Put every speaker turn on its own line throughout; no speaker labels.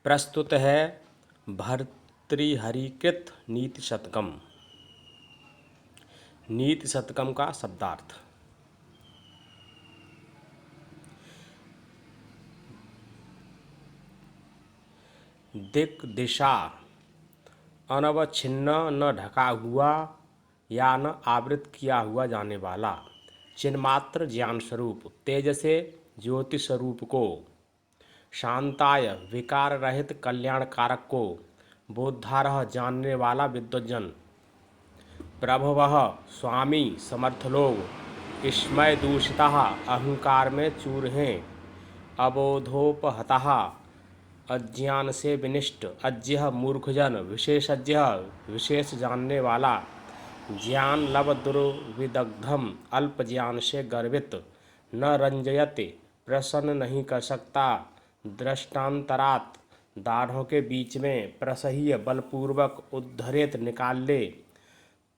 प्रस्तुत है भर्तृहरिकृत नीति शतकम। नीति शतकम का शब्दार्थ। दिक् दिशा अनवच्छिन्न, न ढका हुआ या न आवृत किया हुआ जाने वाला चिन्मात्र ज्ञान स्वरूप तेज से ज्योति स्वरूप को, शांताय विकार रहित कल्याणकारक को बोधारह जानने वाला विद्वज्जन, प्रभवः स्वामी समर्थ लोग स्मय दूषितः अहंकार में चूर हैं, अबोधोपहतः अज्ञान से विनिष्ट अज्ञः मूर्खजन, विशेषज्ञ विशेष जानने वाला, ज्ञान लव दुर्विदग्धम अल्प ज्ञान से गर्वित, न रंजयते प्रसन्न नहीं कर सकता, दृष्टांतरात दाढ़ों के बीच में प्रसह्य बलपूर्वक उद्धरेत निकाल ले,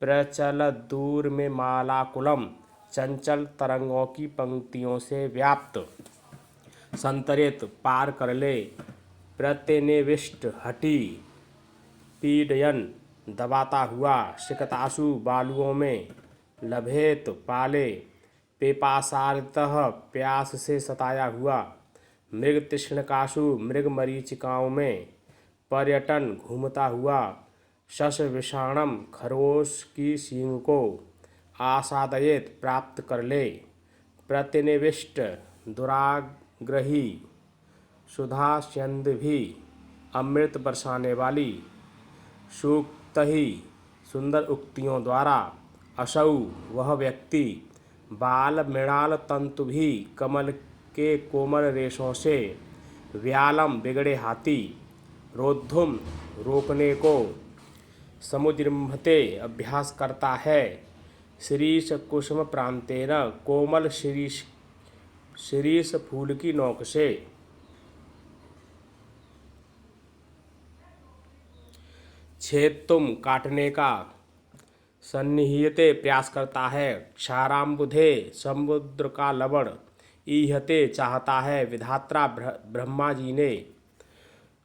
प्रचल दूर में मालाकुलम चंचल तरंगों की पंक्तियों से व्याप्त संतरित पार कर ले, प्रत्यनिविष्ट हटी पीडयन दबाता हुआ सिकतासु बालुओं में लभेत पाले, पेपासारितः प्यास से सताया हुआ मृग तृष्णकासु मृग मरीचिकाओं में पर्यटन घूमता हुआ, शश विषाणम खरगोश की सींग को आसादयेत प्राप्त कर ले, प्रतिनिविष्ट दुराग्रही सुधा स्यंद भी अमृत बरसाने वाली सूक्त ही सुंदर उक्तियों द्वारा असौ वह व्यक्ति बाल मृणाल तंतु भी कमल के कोमल रेशों से व्यालम बिगड़े हाथी रोद्धुम रोकने को समुजृंभते अभ्यास करता है, शिरीष कुसुम प्रांतेन कोमल शिरीष फूल की नोक से छेदतुम काटने का सन्निहियते प्रयास करता है, क्षाराम्बुधे समुद्र का लवण ईहते चाहता है, विधात्रा ब्रह्मा जी ने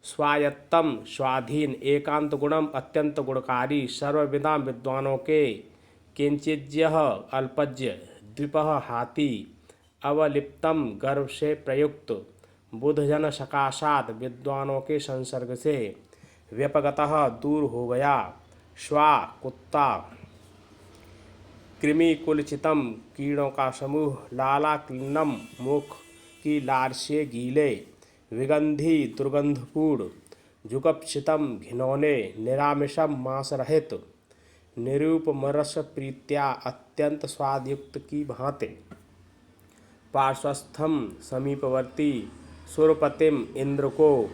स्वायत्तम स्वाधीन एकांत गुणम अत्यंत गुणकारी सर्वविदा विद्वानों के किंचिज्य अल्पज्य द्विपः हाथी अवलिप्तम गर्भ से प्रयुक्त बुधजन सकाशात विद्वानों के संसर्ग से व्यपगतः दूर हो गया, श्वा कुत्ता कृमि कुलचितम कीड़ों का समूह लाला क्लिन्नम मुख की लार से गीले, विगंधी दुर्गंधपूर्ण जुगपक्षितम घिनौने निरामिषम मांस रहित निरूपमरस प्रीत्या अत्यंत स्वादयुक्त की भांति पार्श्वस्थम समीपवर्ती सुरपतिम इंद्र को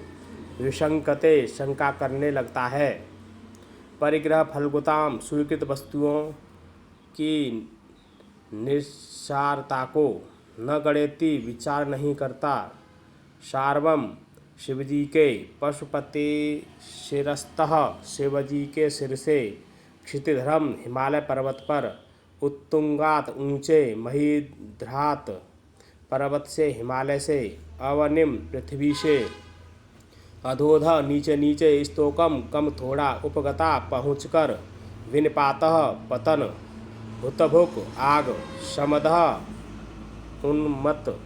विशंकते शंका करने लगता है, परिग्रह फलगुताम स्वीकृत वस्तुओं की निस्सारता को न गणेति विचार नहीं करता, सार्वम शिवजी के पशुपति शिरस्तः शिवजी के सिर से क्षितिधरम हिमालय पर्वत पर उत्तुंगात ऊंचे महिध्रात पर्वत से हिमालय से अवनिम पृथ्वी से अधोधा नीचे नीचे स्तोकम कम थोड़ा उपगता पहुँचकर विनिपातः पतन हुतभुक आग समदः उन्मत्त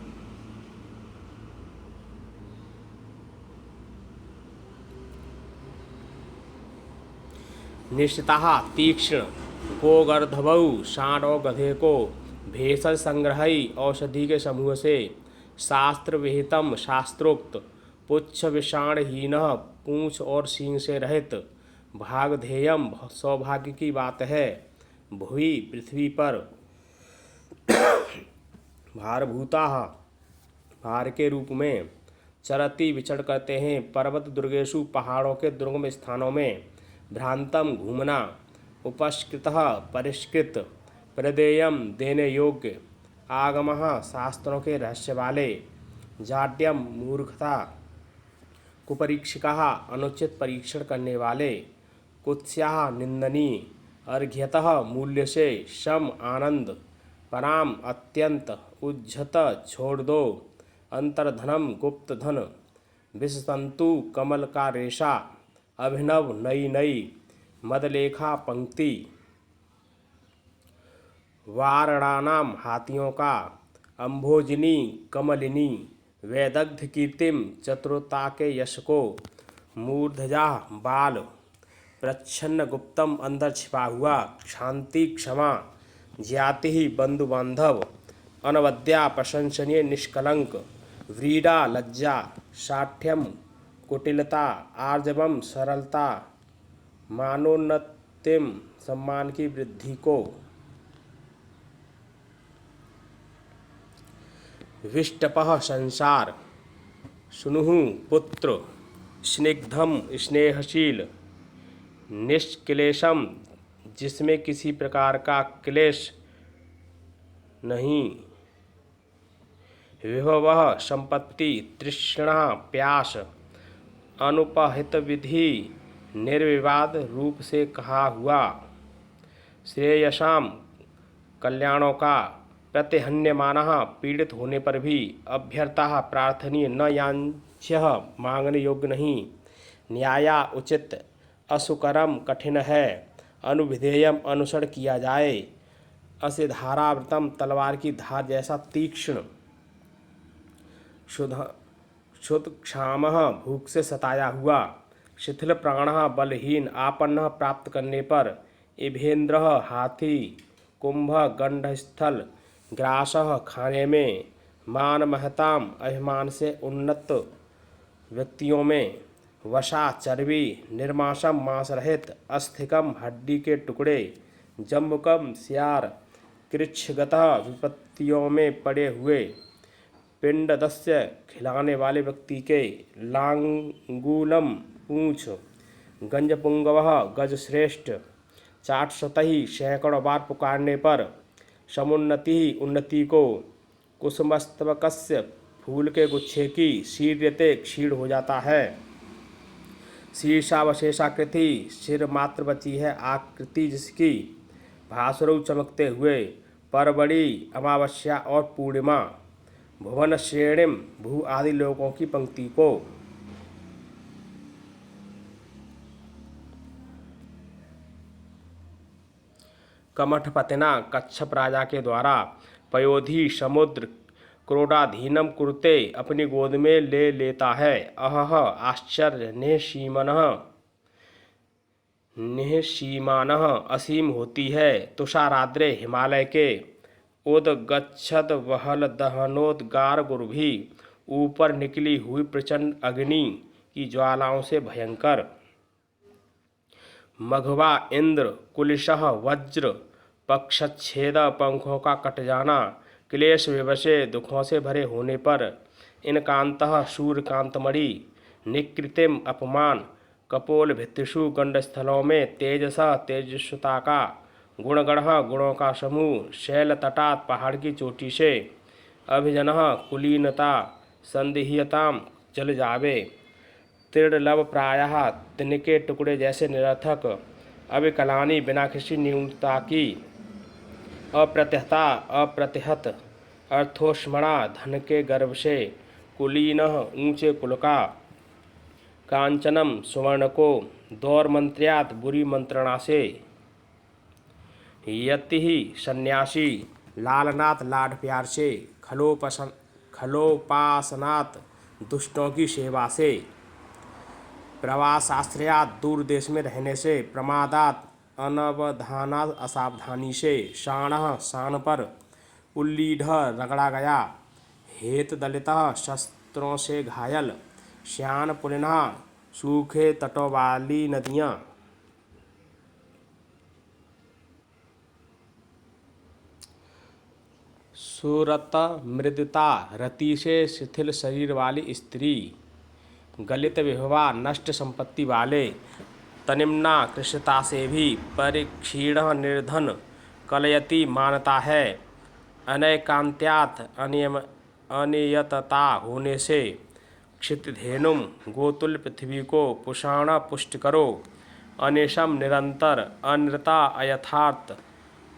निश्चितः तीक्ष्ण गोगर्धवौ सांड और गधे को भेषज संग्रही औषधि के समूह से शास्त्र विहितम शास्त्रोक्त पुच्छ विषाणहीन पूंछ और सींग से रहित भागधेयम सौभाग्य की बात है, भुवि पृथ्वी पर भारभूता भार के रूप में चरती विचरण करते हैं, पर्वत दुर्गेशु पहाड़ों के दुर्गम स्थानों में भ्रांतम घूमना, उपस्कृतः परिष्कृत प्रदेयम देने योग्य, आगमः शास्त्रों के रहस्य वाले, जाड्यम मूर्खता कुपरीक्षिका अनुचित परीक्षण करने वाले, कुत्स्याः निंदनीय, अर्घ्यतः मूल्य से शम आनंद, पराम अत्यंत, उज्झत छोड़ दो, अंतर्धनम गुप्त धन, विशतंतु कमल का रेशा, अभिनव नई नई मदलेखा पंक्ति, वारणानाम हाथियों का, अम्भोजिनी कमलिनी, वैदग्ध कीर्तिम चतुरता के यश को, मूर्धजा बाल प्रच्छन्न गुप्तम अंदर छिपा हुआ, शांति क्षमा ज्ञाति ही बंधु बांधव, अनवद्या प्रशंसनीय निष्कलंक, व्रीडा लज्जा, साठ्यम कुटिलता, आर्जवम सरलता, मानोन्नतिम सम्मान की वृद्धि को, विष्टपः संसार, सुनुहु पुत्र, स्निग्धम स्नेहशील, निष्क्लेशम जिसमें किसी प्रकार का क्लेश नहीं, विभवः संपत्ति, तृष्णा प्यास, अनुपहित विधि निर्विवाद रूप से कहा हुआ, श्रेयसाम कल्याणों का, प्रतिहन्यमानः पीड़ित होने पर भी, अभ्यर्थः प्रार्थनीय न याच्य मांगने योग्य नहीं, न्याया उचित, असुकरम कठिन है, अनुविधेयम अनुसरण किया जाए, अस्य धारावृतम तलवार की धार जैसा तीक्ष्ण, क्षुध क्षामः भूख से सताया हुआ, शिथिल प्राणः बलहीन, आपन्न प्राप्त करने पर, इभेन्द्र हाथी, कुंभ गंडस्थल, ग्रासः खाने में, मान महताम अभिमान से उन्नत व्यक्तियों में, वशा चर्बी, निर्माशम मांस रहित, अस्थिकम हड्डी के टुकड़े, जम्बुकम सियार, कृच्छगतः विपत्तियों में पड़े हुए, पिंडदस्य खिलाने वाले व्यक्ति के, लांगूलम पूंछ, गंजपुंगवः गजश्रेष्ठ, चाटशतहि सैकड़ों बार पुकारने पर, समुन्नति उन्नति को, कुसुमस्तवकस्य फूल के गुच्छे की, शीर्यते क्षीण हो जाता है, शीर्षावशेषाकृति सिर मात्र बची है आकृति जिसकी, भास्वरूप चमकते हुए, परबड़ी अमावस्या और पूर्णिमा, भुवन श्रेणिम भू आदि लोगों की पंक्ति को, कमठपतिना कच्छप राजा के द्वारा, पयोधि समुद्र क्रोडाधीनम कुरुते अपनी गोद में ले लेता है, अहह आश्चर्य निःसीमानः असीम होती है, तुषाराद्रे हिमालय के, उदगच्छद वहल दहनोद्गार गुरुभी ऊपर निकली हुई प्रचंड अग्नि की ज्वालाओं से भयंकर, मघवा इंद्र कुलिशः वज्र पक्षच्छेद पंखों का कट जाना, क्लेश विवशे दुखों से भरे होने पर, इनकांतः सूर्यकांतमणि, निकृतिम अपमान, कपोल भित्तिषु गंडस्थलों में तेजसा तेजस्वता का, गुणगणः गुणों का समूह, शैल तटात पहाड़ की चोटी से, अभिजनः कुलीनता संदिह्यताम जल जावे, तीर्णलव प्रायः तिनके टुकड़े जैसे निरर्थक, अविकलानी बिना किसी न्यूनता की, अप्रत्यहता अप्रतिहत, अर्थोष्मणा धन के गर्भ से, कुलीनः ऊंचे कुल का, कांचनम सुवर्ण को, दौर मंत्र्यात बुरी मंत्रणा से, यति सन्यासी, लालनाथ लाड प्यार से, खलोपासनात दुष्टों की सेवा से, प्रवासाश्रयात दूर देश में रहने से, प्रमादात अनवधानात असावधानी से, शाणः शान पर, उल्लीढ़ रगड़ा गया, हेत दलितः शस्त्रों से घायल, श्यान पुलिनः सूखे तटों वाली नदियाँ, सुरत मृदुता रति से शिथिल शरीर वाली स्त्री, गलित विभवा नष्ट संपत्ति वाले, तनिम्ना कृष्णता से भी परिक्षीण निर्धन, कलयति मानता है, अनैकांत्यात अनियतता होने से, क्षितिधेनुम गोतुल्य पृथ्वी को पुषाण पुष्ट करो, अनिशम निरंतर, अनृता अयथार्थ,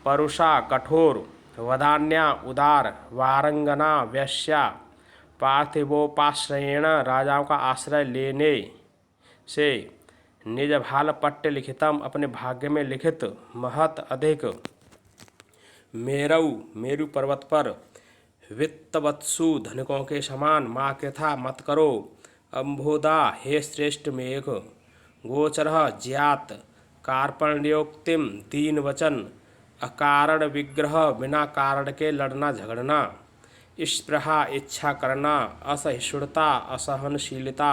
परुषा कठोर, वदान्या उदार, वारंगना वैश्या, पार्थिवोपाश्रयेण राजाओं का आश्रय लेने से निज भाल पट्ट लिखितम अपने भाग्य में लिखित महत अधिक मेरु पर्वत पर वित्तवत्सु धनिकों के समान माँ के था मत करो। अम्भोदा हे श्रेष्ठ मेघ गोचर ज्ञात कार्पण्योक्तिम दीन वचन अकारण विग्रह बिना कारण के लड़ना झगड़ना स्पृहा इच्छा करना असहिष्णुता असहनशीलता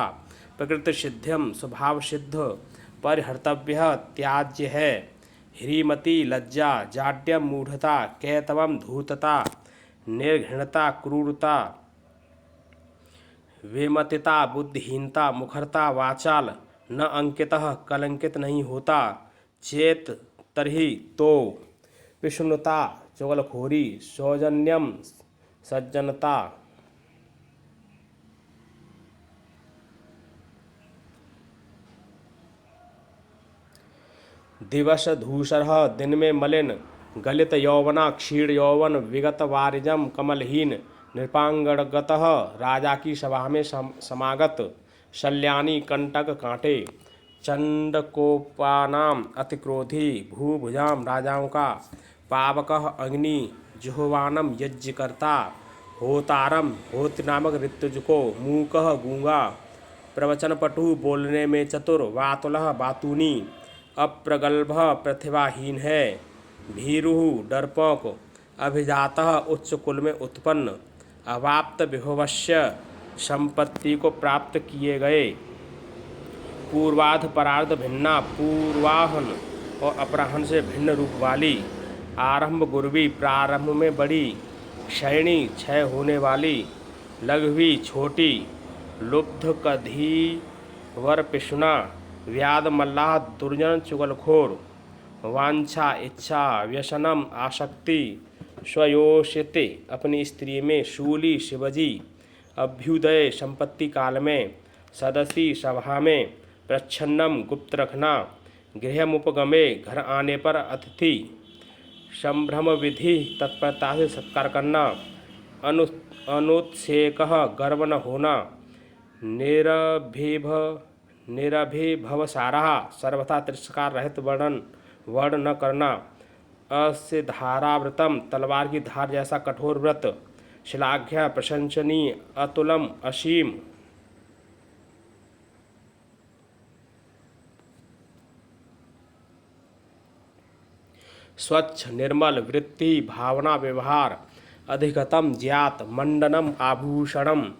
प्रकृति सिद्ध्यम स्वभाव सिद्ध परिहर्तव्य त्याज्य है। ह्रीमती लज्जा जाड्यम मूढ़ता कैतवम धूर्तता निर्घृणता क्रूरता विमतिता बुद्धिहीनता मुखरता वाचाल न अंकितः कलंकित नहीं होता चेत तरही तो विष्णुता चुगलखोरी सौजन्यम सज्जनता दिवस धूसर दिन में मलिन गलित यौवना क्षीण यौवन विगत वारिजम कमलहीन नृपांगणगत राजा की सभा में समागत शल्यानी कंटक कांटे चंडकोपानाम अतिक्रोधी भूभुजाम राजाओं का पावक अग्नि जुह्वानम यज्ञकर्ता होतारम होत्र नामक ऋतुज को मूक गूंगा प्रवचन पटु बोलने में चतुर वातुलह बातूनी अप्रगल्भ प्रतिभाहीन है। भीरु डरपोक अभिजातः उच्च कुल में उत्पन्न अवाप्त विभवस्य संपत्ति को प्राप्त किए गए पूर्वाध परार्ध भिन्ना पूर्वाहन और अपराहन से भिन्न रूप वाली आरंभ गुरवी प्रारंभ में बड़ी क्षयणी क्षय होने वाली लघवी छोटी लुब्ध कधी वर पिशुना व्याध मल्लाह दुर्जन चुगलखोर वांछा इच्छा व्यसनम आसक्ति स्वयोषिते अपनी स्त्री में शूली शिवजी अभ्युदय संपत्ति काल में सदसी सभा में प्रच्छन्नम गुप्त रखना गृहमुपगमे घर आने पर अतिथि संभ्रम विधि तत्परता से सत्कार करना अनुत्सेक गर्व न होना निरभिभवसारा सर्वथा तिरस्कार रहित वर्ण न करना असिधाराव्रतम तलवार की धार जैसा कठोर व्रत श्लाघ्य प्रशंसनीय अतुलम असीम स्वच्छ निर्मल वृत्ति भावना व्यवहार अधिकतम ज्ञात मंडनम आभूषणम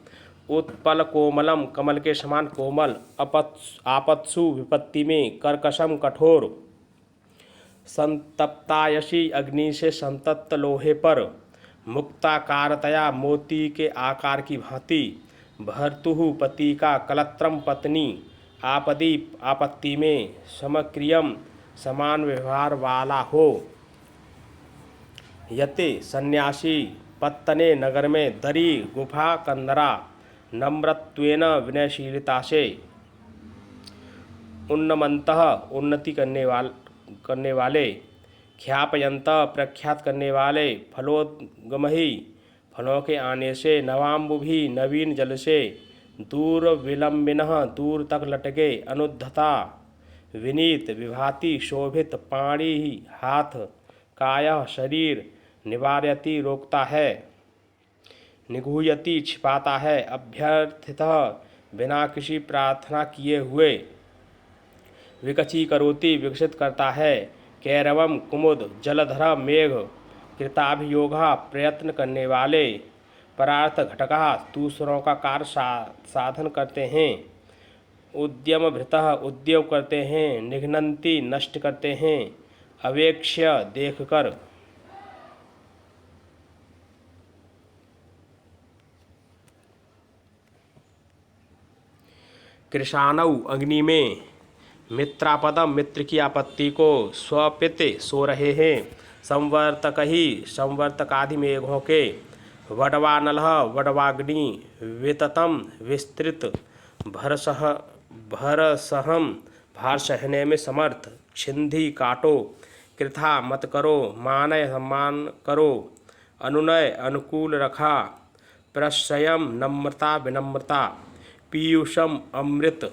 उत्पल कोमलम कमल के समान कोमल आपत्सु विपत्ति में कर्कशम कठोर संतप्तायशी अग्नि से संतप्त लोहे पर मुक्ताकारतया मोती के आकार की भांति भर्तुः पति का कलत्रम पत्नी आपदी आपत्ति में समक्रियम समान व्यवहार वाला हो। यते सन्यासी पत्तने नगर में दरी गुफा कंदरा नम्रत्वेन विनयशीलता से उन्नमंतः उन्नति करने वाले ख्यापयंत प्रख्यात करने वाले फलोद्गमहि फलों के आने से नवाम्बुभि नवीन जल से दूर विलंबिनः दूर तक लटके अनुद्धता विनीत विभाति शोभित पाणी हाथ काया शरीर निवार्यति रोकता है निगूयति छिपाता है अभ्यर्थितः बिना किसी प्रार्थना किए हुए विकची करोति विकसित करता है कैरवम कुमुद जलधर मेघ कृताभियोगा प्रयत्न करने वाले परार्थ घटका दूसरों का कार्य साधन करते हैं उद्यम भृतः उद्योग करते हैं निघ्नन्ति नष्ट करते हैं अवेक्ष्य देखकर कृशानऊ अग्नि में मित्रापदम मित्र की आपत्ति को स्वपित सो रहे हैं संवर्तक ही संवर्तकादि मेघों के वडवानल वडवाग्नि विततम विस्तृत भरसहम भार सहने में समर्थ छिंधी काटो कृथा मत करो मानय सम्मान करो अनुनय अनुकूल रखा प्रशयम नम्रता विनम्रता, पीयूषम अमृत,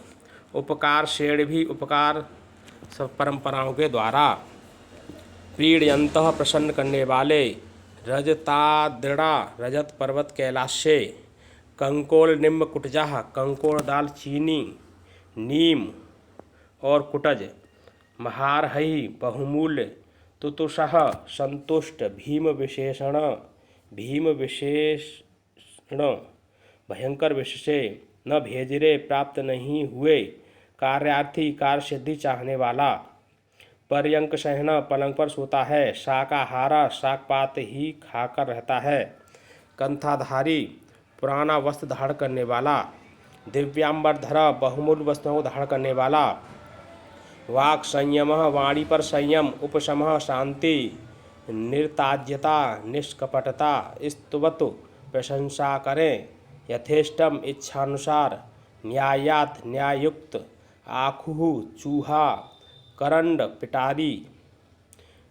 उपकार शेण भी उपकार सब परंपराओं के द्वारा, प्रीडयंतः प्रसन्न करने वाले, रजताद्रिणा रजत पर्वत कैलाश से, कंकोल निम्ब कुटजः कंकोड़ दाल चीनी नीम और कुटज, महारहई बहुमूल्य, तुतुषः संतुष्ट, भीम विशेषण भयंकर विष से, न भेजरे प्राप्त नहीं हुए, कार्यार्थी कार्य सिद्धि चाहने वाला, पर्यंक सहना पलंग पर सोता है, शाकाहारा शाकपात ही खाकर रहता है, कंथाधारी पुराना वस्त्र धारण करने वाला, दिव्यांबरधर बहुमूल्य वस्त्रों को धारण करने वाला, वाक् संयम वाणी पर संयम, उपशम शांति, निर्ताज्यता निष्कपटता, स्तुवत प्रशंसा करें, यथेष्टम इच्छानुसार, न्यायात न्यायुक्त, आखुः चूहा, करंड पिटारी,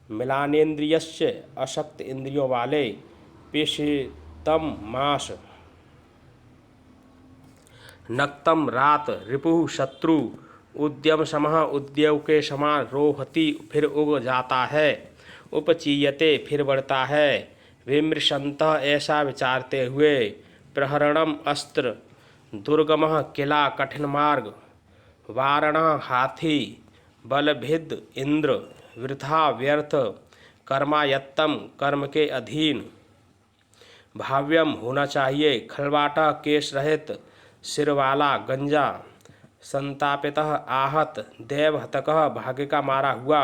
मिलानेन्द्रियस्य अशक्त इंद्रियों वाले, पेशितम मास, नक्तम रात, रिपुः शत्रु, उद्यम समः उद्योग के समान, रोहति फिर उग जाता है, उपचीयते फिर बढ़ता है, विमृशंतः ऐसा विचारते हुए, प्रहरणम अस्त्र, दुर्गमः किला कठिन मार्ग, वारणः हाथी, बलभिद इंद्र, वृथा व्यर्थ, कर्मायत्तम कर्म के अधीन, भाव्यम होना चाहिए, खलबाटा केश रहित, सिरवाला गंजा, संतापितः आहत, देवहतकः भाग्य का मारा हुआ,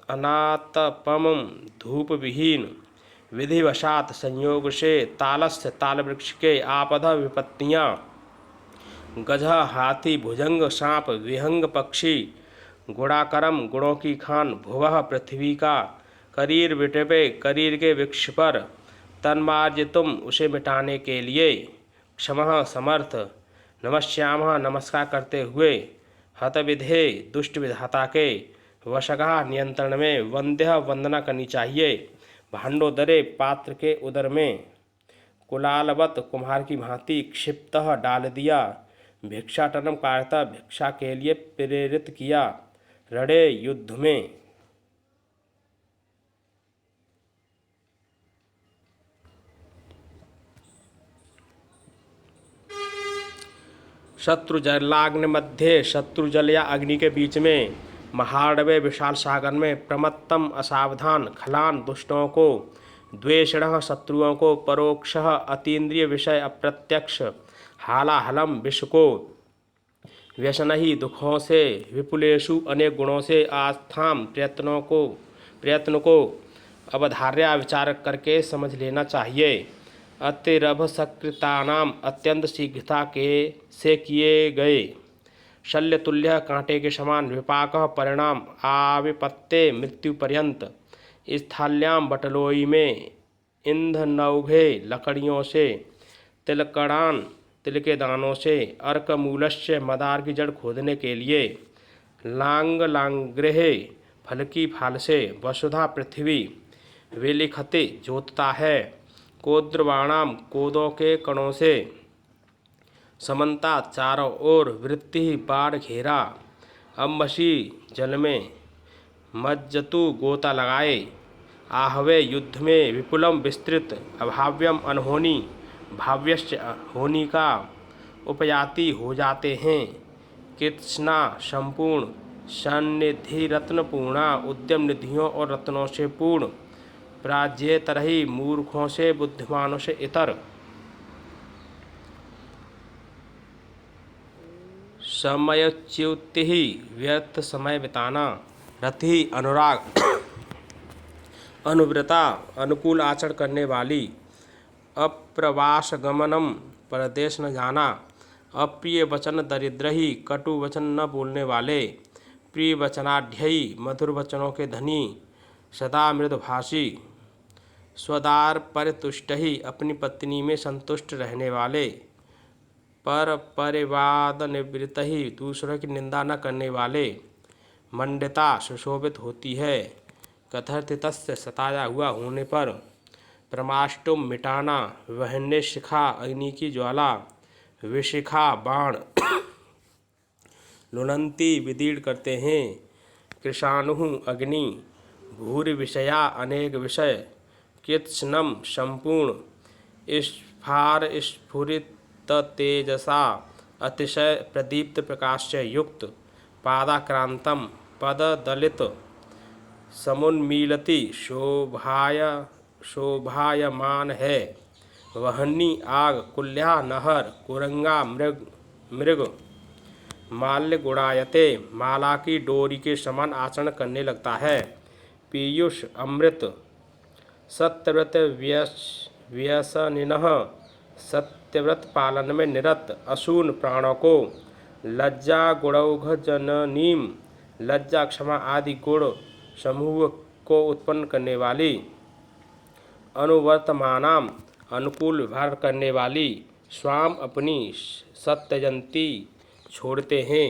अनातपम धूप विहीन, विधिवशात संयोग से, तालस्य ताल वृक्ष के, आपदा विपत्तियाँ, गधा हाथी भुजंग सांप, विहंग पक्षी, गुणाकरम गुणों की खान, भुवः पृथ्वी का, करीर विटपे करीर के वृक्ष पर, तन्मार्जितुम उसे मिटाने के लिए, क्षमः समर्थ, नमस्यामः नमस्कार करते हुए, हतविधे दुष्ट विधाता के, वशगः नियंत्रण में, वंद्य वंदना करनी चाहिए, भांडोदरे पात्र के उदर में, कुलालवत कुम्हार की भांति, क्षिप्तः डाल दिया, भिक्षाटनम कार्यता भिक्षा के लिए प्रेरित किया, रड़े युद्ध में, शत्रु जलाग्नि मध्य, शत्रु जल या अग्नि के बीच में, महाड़वे विशाल सागर में, प्रमत्तम असावधान, खलान दुष्टों को, द्वेषणः शत्रुओं को, परोक्षः अतीन्द्रिय विषय अप्रत्यक्ष, हालाहलम विश्व को, व्यसन ही दुखों से, विपुलेशु अनेक गुणों से, आस्थाम प्रयत्न को अवधार्या विचार करके समझ लेना चाहिए, अतिरभसकृतानाम अत्यंत शीघ्रता के से किए गए, शल्यतुल्य कांटे के समान, विपाकः परिणाम, आविपत्ते मृत्यु पर्यंत, स्थाल्याम बटलोई में, ईंधनौघे लकड़ियों से, तिलकड़ान तिल के दानों से, अर्कमूलस्य मदार की जड़ खोदने के लिए, लांगलांग्रेह फल की फाल से, वसुधा पृथ्वी वेलिखते जोतता है, कोद्रवाणाम कोदों के कणों से, समन्ता चारों ओर, वृत्ति बाढ़ घेरा, अम्बसी जल में, मज्जतु गोता लगाए, आहवे युद्ध में, विपुलम विस्तृत, अभाव्यम अनहोनी, भाव्यश्च होनी का, उपयाति हो जाते हैं, कृत्स्ना संपूर्ण, सन्निधि रत्नपूर्णा, उद्यम निधियों और रत्नों से पूर्ण, प्राज्यतरही मूर्खों से बुद्धिमानों से इतर, समयोच्युति ही व्यर्थ समय बिताना, रति अनुराग अनुव्रता अनुकूल आचरण करने वाली, अप्रवास गमनम परदेश न जाना, अप्रिय वचन दरिद्र ही कटु वचन न बोलने वाले, प्रिय वचनाढ्ययी मधुर वचनों के धनी, सदा मृदभाषी, स्वदार परितुष्ट ही अपनी पत्नी में संतुष्ट रहने वाले, पर परिवाद निवृत्त ही दूसरों की निंदा न करने वाले, मंडिता सुशोभित होती है, कथर्थितस्य सताया हुआ होने पर, प्रमाष्टुम मिटाना, वहन्य शिखा अग्नि की ज्वाला, विशिखा बाण लुनंती विदीर्ण करते हैं, कृशाणु अग्नि, भूरि विषया अनेक विषय, कृत्स्नम संपूर्ण, स्फार स्फुरित तेजसा अतिशय प्रदीप्त प्रकाश से युक्त, पादाक्रांतम पद दलित समुन्मीलति शोभायमान है, वहनी आग कुल्या नहर कुरंगा मृग माल्य गुणायते, माला की डोरी के समान आचरण करने लगता है, पीयूष अमृत सत्यव्रत व्यसनिनः, सत्यव्रत पालन में निरत असून प्राणों को, लज्जा गुणौघ जननीम, लज्जा क्षमा आदि गुण समूह को उत्पन्न करने वाली, अनुवर्तमानाम अनुकूल व्यवहार करने वाली, स्वाम अपनी सत्यजंती छोड़ते हैं।